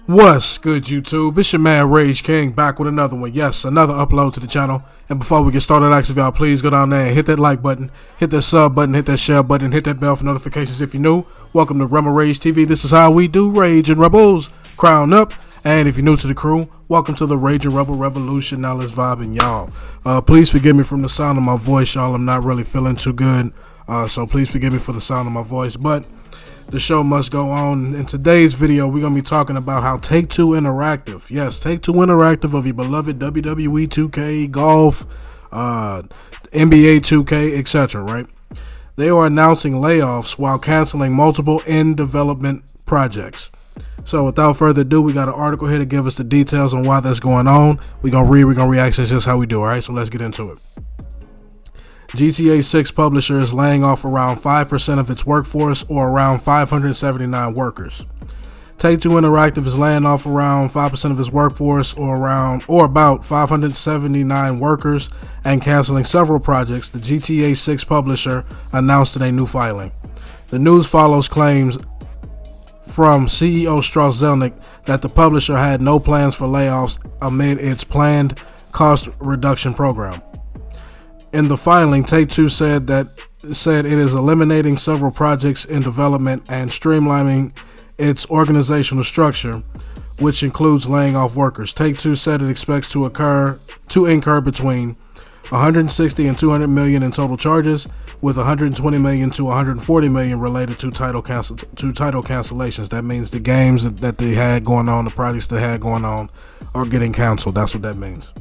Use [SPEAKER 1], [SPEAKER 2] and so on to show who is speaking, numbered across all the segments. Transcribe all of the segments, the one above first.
[SPEAKER 1] What's good, YouTube? It's your man Rage King back with another one. Yes, another upload to the channel. And before we get started, actually, y'all, please go down there and hit that like button, hit that sub button, hit that share button, hit that bell for notifications if you're new. Welcome to Rebel Rage TV. This is how we do Rage and Rebels. Crown up. And if you're new to the crew, welcome to the Rage and Rebel Revolution. Now let's vibe in, y'all. Please forgive me from the sound of my voice, y'all. I'm not really feeling too good. So please forgive me for the sound of my voice. But the show must go on. In today's video, we're going to be talking about how Take-Two Interactive, yes, Take-Two Interactive of your beloved WWE 2K, Golf, NBA 2K, etc., right? They are announcing layoffs while canceling multiple in-development projects. So without further ado, we got an article here to give us the details on why that's going on. We're going to read, we're going to react. That's just how we do, all right? So let's get into it. GTA 6 publisher is laying off around 5% of its workforce, or around 579 workers. Take-Two Interactive is laying off around 5% of its workforce, or about 579 workers, and canceling several projects, the GTA 6 publisher announced in a new filing. The news follows claims from CEO Strauss Zelnick that the publisher had no plans for layoffs amid its planned cost reduction program. In the filing, Take-Two said it is eliminating several projects in development and streamlining its organizational structure, which includes laying off workers. Take-Two said it expects to incur between 160 and 200 million in total charges, with 120 million to 140 million related to title cancellations. That means the games that they had going on, the projects they had going on, are getting canceled. That's what that means.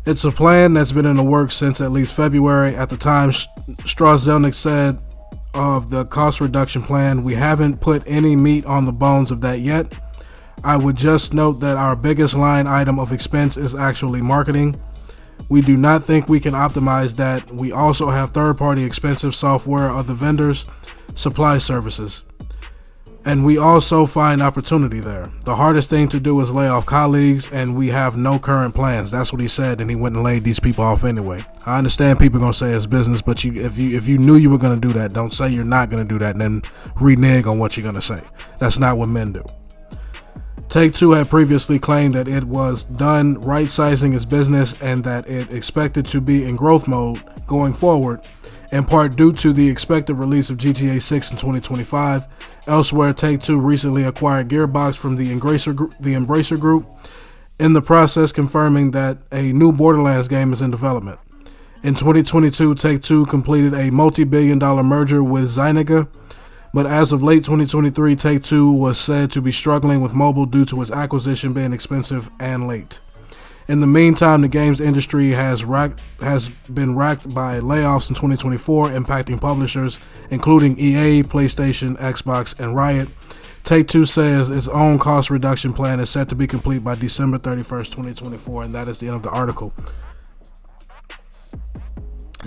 [SPEAKER 1] It's a plan that's been in the works since at least February. At the time, Strauss Zelnick said of the cost reduction plan, "We haven't put any meat on the bones of that yet. I would just note that our biggest line item of expense is actually marketing. We do not think we can optimize that. We also have third-party expensive software, other vendors, supply services. And we also find opportunity there. The hardest thing to do is lay off colleagues, and we have no current plans." That's what he said, and he went and laid these people off anyway. I understand people are going to say it's business, but if you knew you were going to do that, don't say you're not going to do that and then renege on what you're going to say. That's not what men do. Take-Two had previously claimed that it was done right-sizing its business and that it expected to be in growth mode going forward, in part due to the expected release of GTA 6 in 2025. Elsewhere, Take-Two recently acquired Gearbox from the Embracer Group, in the process confirming that a new Borderlands game is in development. In 2022, Take-Two completed a multi-billion-dollar merger with Zynga, but as of late 2023, Take-Two was said to be struggling with mobile due to its acquisition being expensive and late. In the meantime, the games industry has been racked by layoffs in 2024, impacting publishers including EA, PlayStation, Xbox, and Riot. Take-Two says its own cost reduction plan is set to be complete by December 31st, 2024, and that is the end of the article.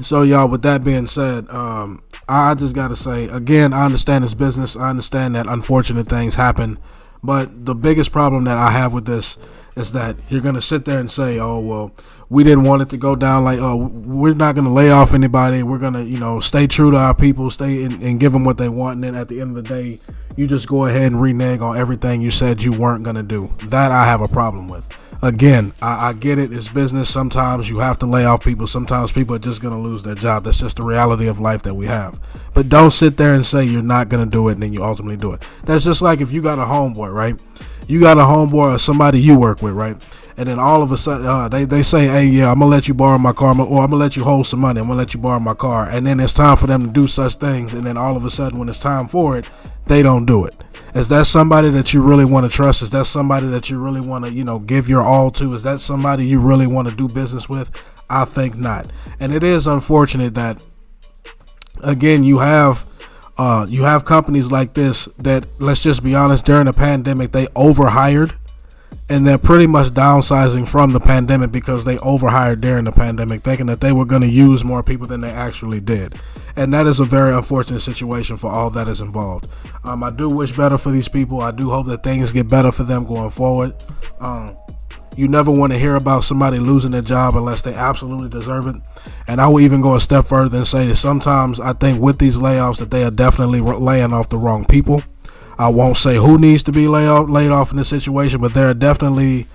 [SPEAKER 1] So, y'all, with that being said, I just got to say, again, I understand it's business. I understand that unfortunate things happen. But the biggest problem that I have with this is that you're going to sit there and say, oh, well, we didn't want it to go down like, oh, we're not going to lay off anybody. We're going to, stay true to our people, stay and give them what they want. And then at the end of the day, you just go ahead and renege on everything you said you weren't going to do. That I have a problem with. Again, I get it. It's business. Sometimes you have to lay off people. Sometimes people are just going to lose their job. That's just the reality of life that we have. But don't sit there and say you're not going to do it and then you ultimately do it. That's just like if you got a homeboy, right? You got a homeboy or somebody you work with, right? And then all of a sudden, they say, hey, yeah, I'm going to let you borrow my car, or I'm going to let you hold some money. I'm going to let you borrow my car. And then it's time for them to do such things. And then all of a sudden, when it's time for it, they don't do it. Is that somebody that you really want to trust? Is that somebody that you really want to, give your all to? Is that somebody you really want to do business with? I think not. And it is unfortunate that, again, you have companies like this that, let's just be honest, during the pandemic, they overhired. And they're pretty much downsizing from the pandemic because they overhired during the pandemic, thinking that they were going to use more people than they actually did. And that is a very unfortunate situation for all that is involved. I do wish better for these people. I do hope that things get better for them going forward. You never want to hear about somebody losing their job unless they absolutely deserve it. And I will even go a step further and say that sometimes I think with these layoffs that they are definitely laying off the wrong people. I won't say who needs to be laid off in this situation, but there are definitely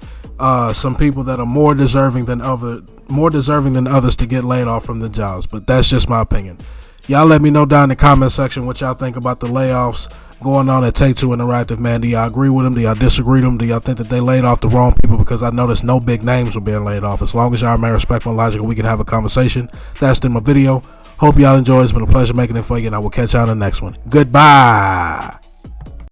[SPEAKER 1] some people that are more deserving than others to get laid off from the jobs. But that's just my opinion. Y'all let me know down in the comment section what y'all think about the layoffs going on at Take Two Interactive, man. Do y'all agree with them? Do y'all disagree with them? Do y'all think that they laid off the wrong people? Because I noticed no big names were being laid off. As long as y'all remain respectful and logical, we can have a conversation. That's in my video. Hope y'all enjoy. It's been a pleasure making it for you, and I will catch y'all in the next one. Goodbye.